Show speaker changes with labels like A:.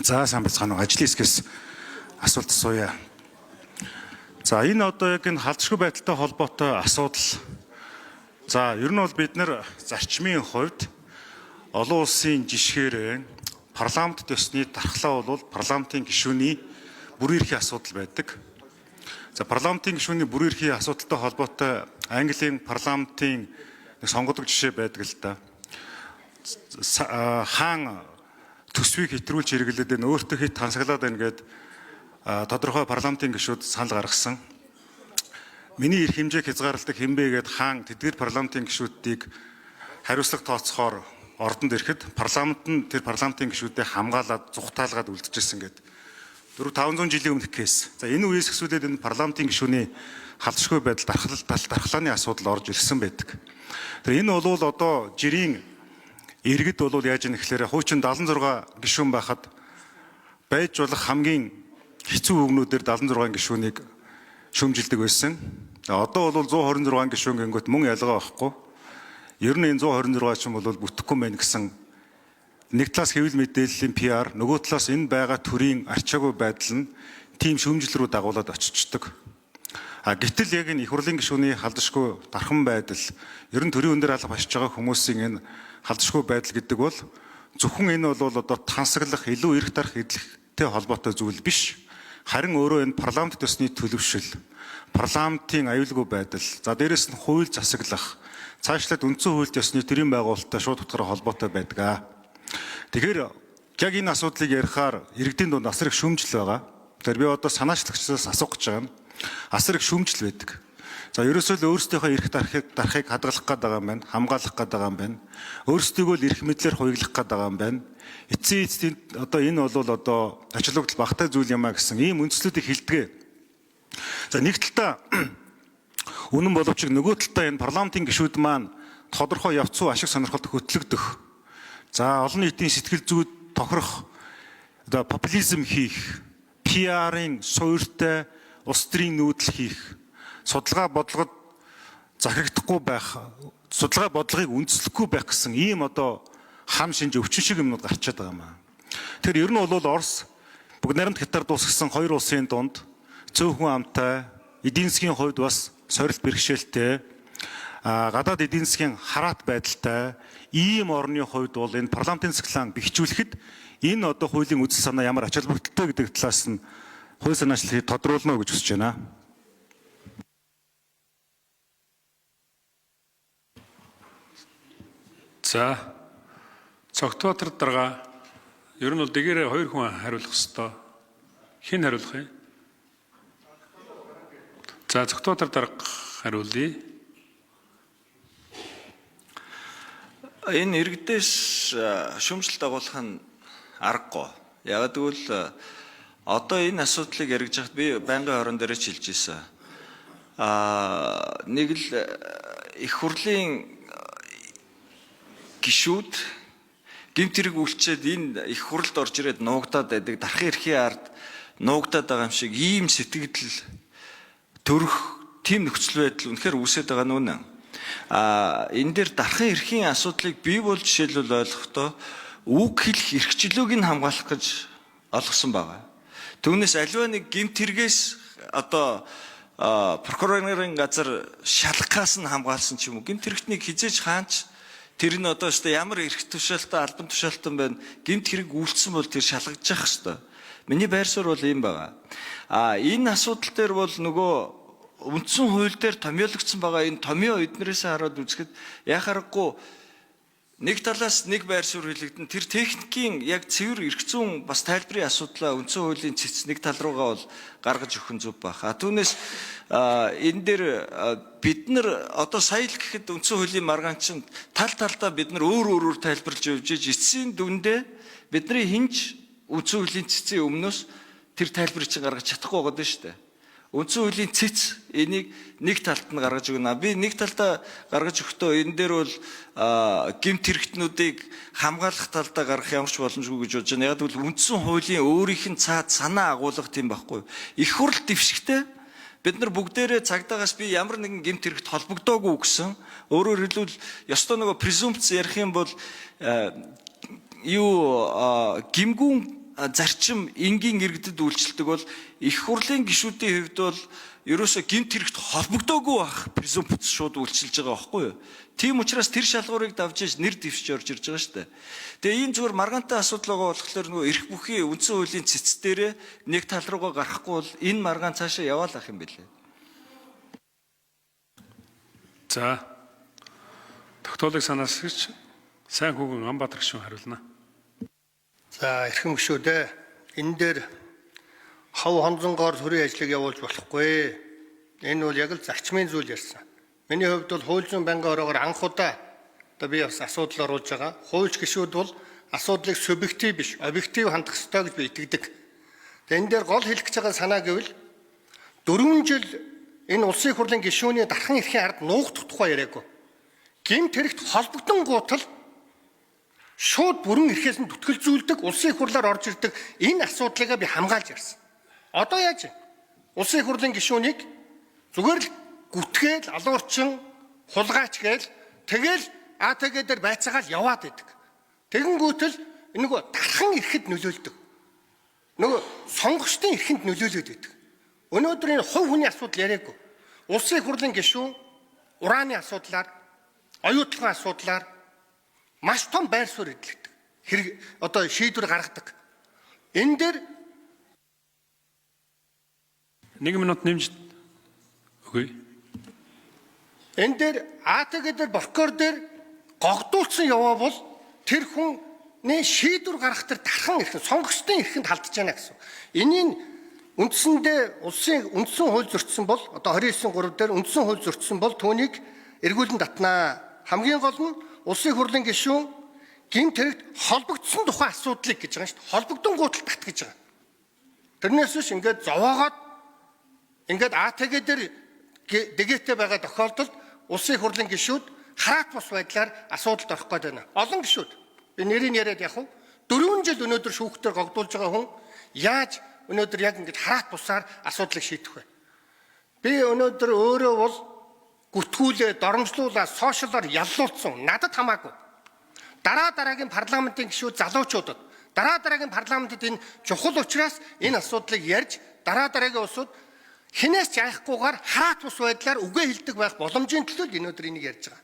A: За сайн бацгаана уу. Ажлын хэсгээс асуулт асууя. За энэ одоо яг энэ халдшгүй байдалтай холбоотой асуудал. За ер нь бол бид нэр зарчмын хувьд олон улсын жишгээр парламент төсний дархлаа бол парламентын гишүүний бүр эрхийн асуудал байдаг. За парламентын гишүүний бүр эрхийн асуудалтай холбоотой Английн парламентын сонгодог жишээ байдаг л да. Хаан төсвийг хэтрүүлж хэрэглээд энэ өөртөө хэд тансаглаад байна гэд тодорхой парламентын гишүүд санал гаргасан. Миний эрх хэмжээг хязгаарладаг хэмбэ гэд хаан тэдгээр парламентын гишүүдийг хариуцлага тооцохоор ордонд ирэхэд парламент нь тэр парламентын гишүүдэд хамгаалаад зүхтаалгаад үлдчихсэн гэд 400-500 жилийн өмнөх кейс. За энэ үеэс эхлээд энэ парламентын гишүүний халдшгүй байдал дархлааны асуудал орж ирсэн байдаг. Тэр энэ бол одоо жирийн иргэд бол яаж юм гэхээр хуучин 76 гишүүн байхад байж болох хамгийн хэцүү үгнүүдээр 76 гишүүнийг шүүмжилдэг байсан. Одоо бол 126 гишүүн гингөт мөн ялгаа байхгүй. Ер нь энэ 126 ч юм бол бүтэхгүй мэн гэсэн нэг талаас хэвлэл мэдээллийн PR, нөгөө талаас энэ байгаа төрийн арчаагүй байдал нь тийм шүүмжил рүү дагуулад очичдаг. Гэтэл яг энэ их хурлын гишүүний халдшгүй дархан байдал, ер нь төрийн өндөр алба хашиж байгаа хүмүүсийн энэ халдшгүй байдал гэдэг бол зөвхөн энэ бол одоо тансаглах, илүү эрх дарах эдлэгтэй холбоотой зүйл биш. Харин өөрөө энэ парламент төсний төлөвшил, парламентын аюулгүй байдал, за дээрэс нь хууль засаглах, цаашлаад үндсэн хууль төсний төрийн байгуулалттай шууд утгаараа холбоотой байдаг. Тэгэхээр яг энэ асуудлыг ярихаар иргэдийн дунд асар их шүүмжил байгаа. Тэгэхээр би одоо санаачлагчдаас асуух гэж байгаа нь асар их шүүмжил байдаг. За ерөөсөө л өөрсдийнхөө эрх дарахыг хадгалах гээд байгаа юм байна, хамгаалах гээд байгаа юм байна. Өөрсдийгөө л эрх мэдлэр хуйглах гээд байгаа юм байна. Эцсийн эцэд одоо энэ бол одоо ачлагдал багтай зүйл юм а гэсэн ийм үндслүүдийг хэлдэг. За нэг талдаа үнэн боловч нөгөө талдаа энэ парламентын гишүүд маань тодорхой явц руу ашиг сонирхолд хөтлөгдөх. За олон нийтийн сэтгэл зүйд тохирох одоо популизм хийх, PR-ын суурьтай улс төрийн нүүдэл хийх, судалгаа бодлогод захирагдахгүй байх, судалгаа бодлогыг үндэслэхгүй байх гэсэн ийм одоо хам шинж өвчин шиг юмнууд гарчаад байгаа юм аа. Тэгэхээр ер нь бол Орос бүгд найрамд хятад дуусгасан хоёр улсын дунд цөөхөн амтай, эдийн засгийн хувьд бас сорилт бэрхшээлтэй, гадаад эдийн засгийн хараат байдалтай ийм орны хувьд бол энэ парламентын цэглэн бэхжүүлэхэд энэ одоо хуулийн үзэл санаа ямар ач холбогдолтой гэдэг талаас нь хууль санаачлалыг тодруулна гэж хүсэж байна.
B: За цогтбаатар дарга ер нь бол дэгээрээ хоёр хүн хариулах ёстой. Хэн хариулах юм? За цогтбаатар дарга хариулъя.
C: Энэ иргэдээс шүүмжлэлт агуулах нь аргагүй. Яг тэгвэл одоо энэ асуудлыг яригж хахад би байнгын хорон дээр ч хэлж ирсэн. Нэг л их хурлын гишүүд гэмт хэрэг үйлчээд энэ их хуралд орж ирээд нуугдаад байдаг, дархан эрхийн ард нуугдаад байгаа юм шиг ийм сэтгэл төрөх тийм нөхцөл байдал үнэхээр үүсэж байгаа нь үнэн. Энэ дээр дархан эрхийн асуудлыг бий бол жишээлбэл ойлгохдоо үг хэлэх эрхчлөөг нь хамгаалах гэж олгосон байгаа. Түүнээс аливаа нэг гэмт хэрэгээс одоо прокурорын газар шалгахаас нь хамгаалсан ч юм уу. Гэмт хэрэгтнийг хизээж хаанч тэр нь одоо өстой ямар эрх тушаалтай, албан тушаалтан байна. Гэмт хэрэг үйлдсэн бол тэр шалгаж явах ёстой. Миний байр суурь бол ийм байгаа. Энэ асуудал дээр бол нөгөө үндсэн хууль дээр томьёологдсон байгаа энэ томьёо эднэрээс хараад үзэхэд яхаарахгүй нэг талаас нэг байр суурь хэлэгдэн тэр техникийн яг цэвэр эрх зүйн бас тайлбарын асуудлаа үндсэн хуулийн цэц нэг тал руугаа бол гаргаж өгөх нь зөв байх. Түүнээс энэ дээр бид нар одоо сая л гэхэд үндсэн хуулийн маргаанчинд тал талдаа бид нар өөр тайлбарлаж явж эцсийн дүндээ бидний хинж үндсэн хуулийн цэцийн өмнөөс тэр тайлбарыг чинь гаргаж чадахгүй байгаа даа шүү дээ. Үндсэн хуулийн цэц энийг нэг талд нь гаргаж өгнө. Би нэг талдаа гаргаж өгөхдөө энэ дээр бол гэмт хэрэгтнүүдийг хамгаалах талдаа гаргах ямар ч боломжгүй гэж бодож байна. Яг бол үндсэн хуулийн өөрийнх нь цаад санаа агуулга тийм байхгүй. Их хурл дэвшигтэй бид нар бүгдээрээ цагдаагаас би ямар нэгэн гэмт хэрэгт холбогдоогүй гэсэн. Өөрөөр хэлбэл ёстой нөгөө презумпц ярих юм бол гимгүүн зарчим энгийн иргэдэд үйлчлдэг бол их хурлын гишүүдийн хувьд бол ерөөсө гэмт хэрэгт холбогдоогүй байх презумпц шууд үйлчилж байгаа байхгүй юу? Тийм учраас тэр шалгуурыг давж иж нэр дэвшиж орж ирж байгаа шүү дээ. Тэгээ ийм зүгээр маргаантай асуудал байгаа болохоор нөгөө эрх бүхий үндсэн хуулийн цэц дээрээ нэг тал руугаа гарахгүй бол энэ маргаан цаашаа яваалах юм билээ.
B: За. Тогтоолыг санаасгч сайн хүүгэн Амбатар гишүүн хариулна.
D: За эрхэм гишүүдээ энэ дээр хав хонзонгоор төрийн ажлыг явуулж болохгүй. Энэ бол яг л зарчмын зүйл ярьсан. Миний хувьд бол хууль зүйн байнгын ороогоор анх удаа одоо би бас асуудал оруулж байгаа. Хуульч гишүүд бол асуудлыг субъектив биш, объектив хандах ёстой гэж би итгэдэг. Тэгээ энэ дээр гол хэлэх гэж байгаа санаа гэвэл 4 жил энэ улсын их хурлын гишүүний дархан эрхийн ард нуугдах тухай яриагүй. Гэмт хэрэгт холбогдсон гутал шууд бүрэн эрхээс нь түтгэлзүүлдэг улсын их хурлаар орж ирдэг энэ асуудлыг би хамгаалж ярьсан. Одоо яаж вэ? Улсын их хурлын гишүүнийг зүгээр л гүтгээл, алуурчин, хулгайч гээл тэгэл АТГ дээр байцаагаал яваад идэг. Тэгэнгүүтэл нөгөө дархан эрхэд нөлөөлдөг. Нөгөө сонгогчдын эрхэнд нөлөөлөд идэг. Өнөөдөр энэ хувь хүний асуудал яриаггүй. Улсын их хурлын гишүүн урааны асуудлаар, оюутлогын асуудлаар маш том байр суурь эдлэгдэг. Хэрэг одоо шийдвэр гаргадаг. Энэ дээр
B: 1 минут нэмж өгье.
D: энэ дээр АТГ дээр прокурор дээр гогдуулсан яваа бол тэр хүний шийдвэр гаргах тэр дархан эрх, сонгогчдын эрхэнд халдж байна гэсэн. Энийг үндсэндээ улсын үндсэн хууль зөрчсөн бол одоо 29.3 дээр үндсэн хууль зөрчсөн бол түүнийг эргүүлэн татнаа. Хамгийн гол нь улсын их хурлын гишүүн гэмт хэрэгт холбогдсон тухайн асуудлыг гэж байгаа шүү дээ. Холбогдсон гутал тат гэж байгаа. Тэрнээс биш ингээд зовоогоод ингээд АТГ дээр дэгээтэй байгаа тохиолдолд улсын их хурлын гишүүд хараат бус байдлаар асуудалд орох гээд байна. Олон гишүүд би нэрийг яриад явах уу? 4 жил өнөөдөр шүүхтээр гогдуулж байгаа хүн яаж өнөөдөр яг ингэж хараат бусаар асуудлыг шийдэх вэ? Би өнөөдөр өөрөө бол гүтгүүлээ, доромжлуулаад, сошиалаар яллуулсан. Надад хамаагүй. Дараагийн парламентын гишүүд залуучуудад, дараагийн парламентод энэ чухал учраас энэ асуудлыг ярьж, дараагийн улсууд хинээс ч айхгүйгээр хараат бус байдлаар үгээ хэлдэг байх боломжийн төлөө өнөөдөр энийг ярьж байгаа.